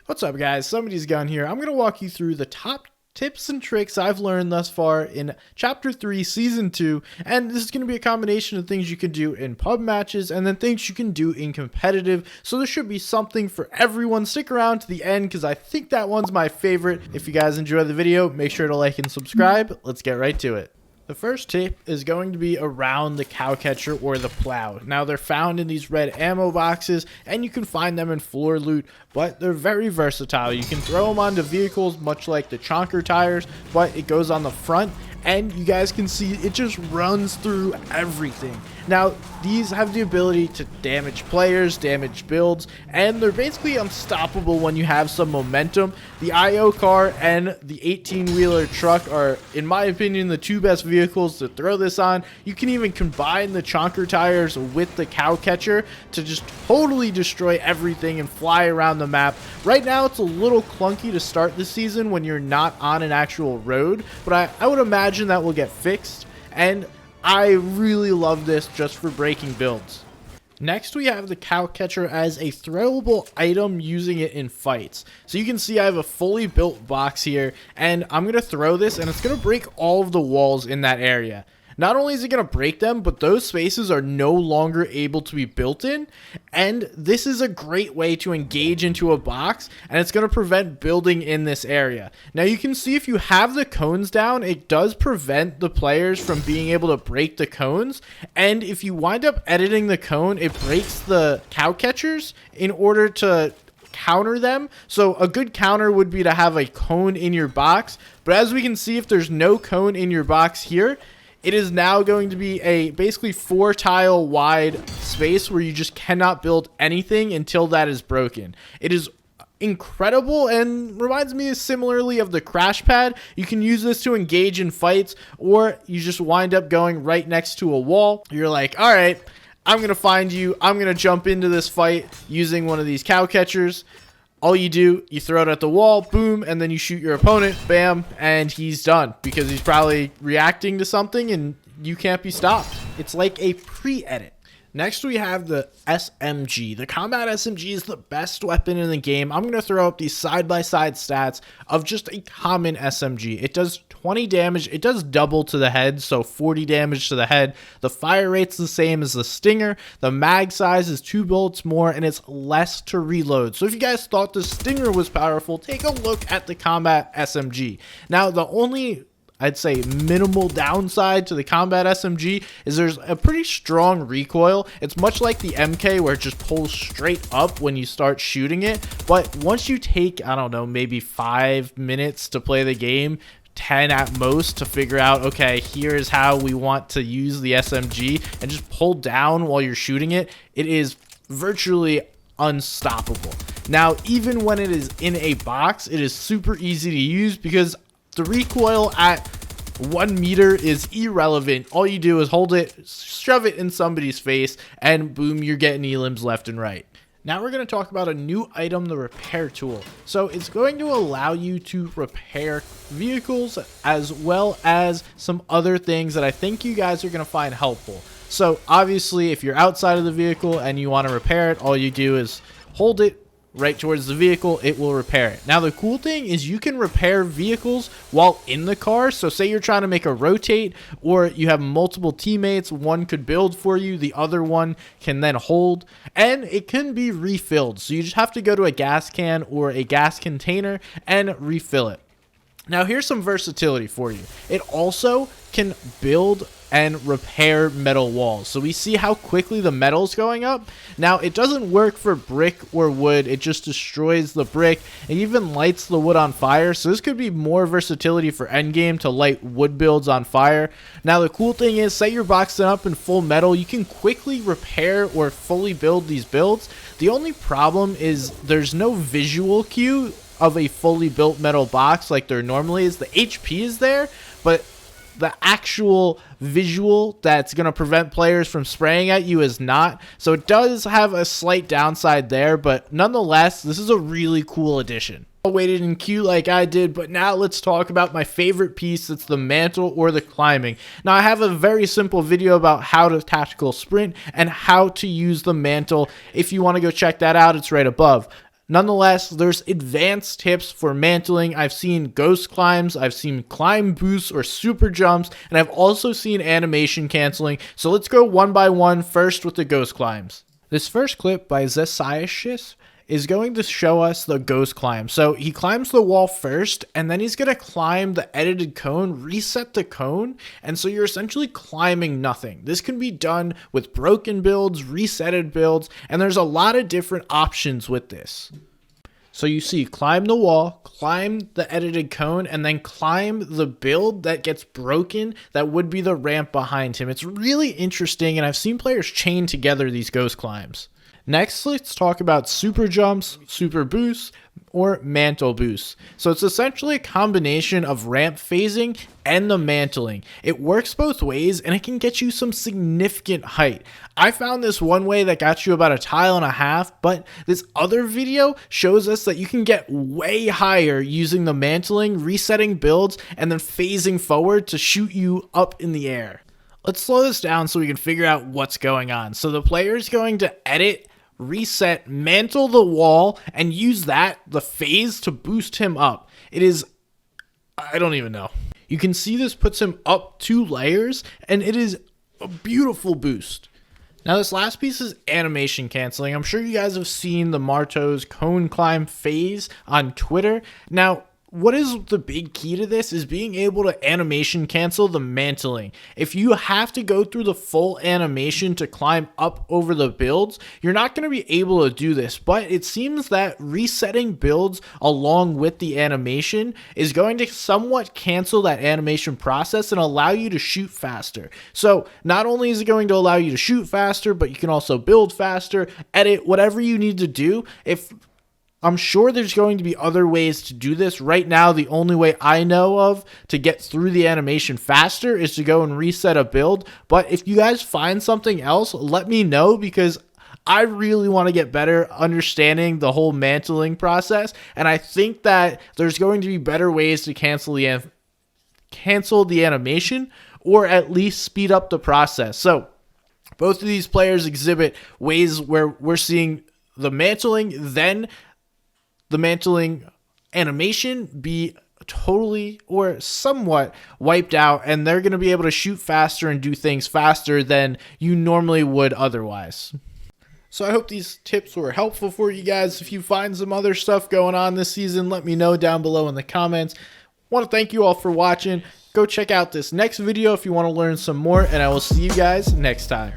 What's up, guys? Somebodysgun here. I'm going to walk you through the top tips and tricks I've learned thus far in Chapter 3, Season 2, and this is going to be a combination of things you can do in pub matches and then things you can do in competitive, so there should be something for everyone. Stick around to the end because I think that one's my favorite. If you guys enjoy the video, make sure to like and subscribe. Let's get right to it. The first tip is going to be around the cow catcher or the plow. Now, they're found in these red ammo boxes, and you can find them in floor loot, but they're very versatile. You can throw them onto vehicles, much like the chonker tires, but it goes on the front, and you guys can see it just runs through everything. Now, these have the ability to damage players, damage builds, and they're basically unstoppable when you have some momentum. The IO car and the 18-wheeler truck are, in my opinion, the two best vehicles to throw this on. You can even combine the chonker tires with the cow catcher to just totally destroy everything and fly around the map. Right now, it's a little clunky to start the season when you're not on an actual road, but I would imagine that will get fixed, and I really love this just for breaking builds. Next, we have the cow catcher as a throwable item, using it in fights. So you can see I have a fully built box here, and I'm going to throw this and it's going to break all of the walls in that area. Not only is it going to break them, but those spaces are no longer able to be built in, and this is a great way to engage into a box, and it's going to prevent building in this area. Now, you can see if you have the cones down, it does prevent the players from being able to break the cones, and if you wind up editing the cone, it breaks the cow catchers in order to counter them. So a good counter would be to have a cone in your box, but as we can see, if there's no cone in your box here, it is now going to be a basically 4-tile wide space where you just cannot build anything until that is broken. It is incredible and reminds me similarly of the crash pad. You can use this to engage in fights, or you just wind up going right next to a wall. You're like, all right, I'm going to find you. I'm going to jump into this fight using one of these cow catchers. All you do, you throw it at the wall, boom, and then you shoot your opponent, bam, and he's done because he's probably reacting to something and you can't be stopped. It's like a pre-edit. Next, we have the SMG. The combat SMG is the best weapon in the game. I'm going to throw up these side-by-side stats of just a common SMG. It does 20 damage. It does double to the head, so 40 damage to the head. The fire rate's the same as the Stinger. The mag size is 2 bullets more, and it's less to reload. So if you guys thought the Stinger was powerful, take a look at the combat SMG. Now, the only, I'd say, minimal downside to the combat SMG is there's a pretty strong recoil. It's much like the MK where it just pulls straight up when you start shooting it. But once you take, I don't know, maybe 5 minutes to play the game, 10 at most, to figure out, okay, here's how we want to use the SMG, and just pull down while you're shooting it, it is virtually unstoppable. Now, even when it is in a box, it is super easy to use because the recoil at 1 meter is irrelevant. All you do is hold it, shove it in somebody's face, and boom, you're getting elims left and right. Now we're going to talk about a new item, the repair tool. So it's going to allow you to repair vehicles as well as some other things that I think you guys are going to find helpful. So obviously, if you're outside of the vehicle and you want to repair it, all you do is hold it right towards the vehicle, it will repair it. Now, the cool thing is you can repair vehicles while in the car. So say you're trying to make a rotate, or you have multiple teammates, one could build for you, the other one can then hold, and it can be refilled. So you just have to go to a gas can or a gas container and refill it. Now, here's some versatility for you. It also can build and repair metal walls. So we see how quickly the metal's going up. Now, it doesn't work for brick or wood. It just destroys the brick. It even lights the wood on fire. So this could be more versatility for endgame to light wood builds on fire. Now, the cool thing is, say you're boxing up in full metal, you can quickly repair or fully build these builds. The only problem is there's no visual cue of a fully built metal box like there normally is. The HP is there, but the actual visual that's going to prevent players from spraying at you is not. So it does have a slight downside there, but nonetheless, this is a really cool addition. I waited in queue like I did, but now let's talk about my favorite piece. That's the mantle or the climbing. Now, I have a very simple video about how to tactical sprint and how to use the mantle. If you want to go check that out, it's right above. Nonetheless, there's advanced tips for mantling. I've seen ghost climbs, I've seen climb boosts or super jumps, and I've also seen animation canceling. So let's go one by one, first with the ghost climbs. This first clip by Zesiashis is going to show us the ghost climb. So he climbs the wall first, and then he's going to climb the edited cone, reset the cone, and so you're essentially climbing nothing. This can be done with broken builds, resetted builds, and there's a lot of different options with this. So you see, climb the wall, climb the edited cone, and then climb the build that gets broken that would be the ramp behind him. It's really interesting, and I've seen players chain together these ghost climbs. Next, let's talk about super jumps, super boosts, or mantle boosts. So it's essentially a combination of ramp phasing and the mantling. It works both ways, and it can get you some significant height. I found this one way that got you about 1.5 tiles, but this other video shows us that you can get way higher using the mantling, resetting builds, and then phasing forward to shoot you up in the air. Let's slow this down so we can figure out what's going on. So the player is going to edit, reset, mantle the wall, and use the phase to boost him up. It is, I don't even know. You can see this puts him up 2 layers, and it is a beautiful boost. Now this last piece is animation canceling. I'm sure you guys have seen the Marto's cone climb phase on Twitter. Now, what is the big key to this is being able to animation cancel the mantling. If you have to go through the full animation to climb up over the builds, you're not going to be able to do this, but it seems that resetting builds along with the animation is going to somewhat cancel that animation process and allow you to shoot faster. So not only is it going to allow you to shoot faster, but you can also build faster, edit, whatever you need to do. I'm sure there's going to be other ways to do this. Right now, the only way I know of to get through the animation faster is to go and reset a build. But if you guys find something else, let me know, because I really want to get better understanding the whole mantling process. And I think that there's going to be better ways to cancel the animation, or at least speed up the process. So both of these players exhibit ways where we're seeing the mantling, then the mantling animation be totally or somewhat wiped out, and they're going to be able to shoot faster and do things faster than you normally would otherwise. So I hope these tips were helpful for you guys. If you find some other stuff going on this season, let me know down below in the comments. I want to thank you all for watching. Go check out this next video if you want to learn some more, and I will see you guys next time.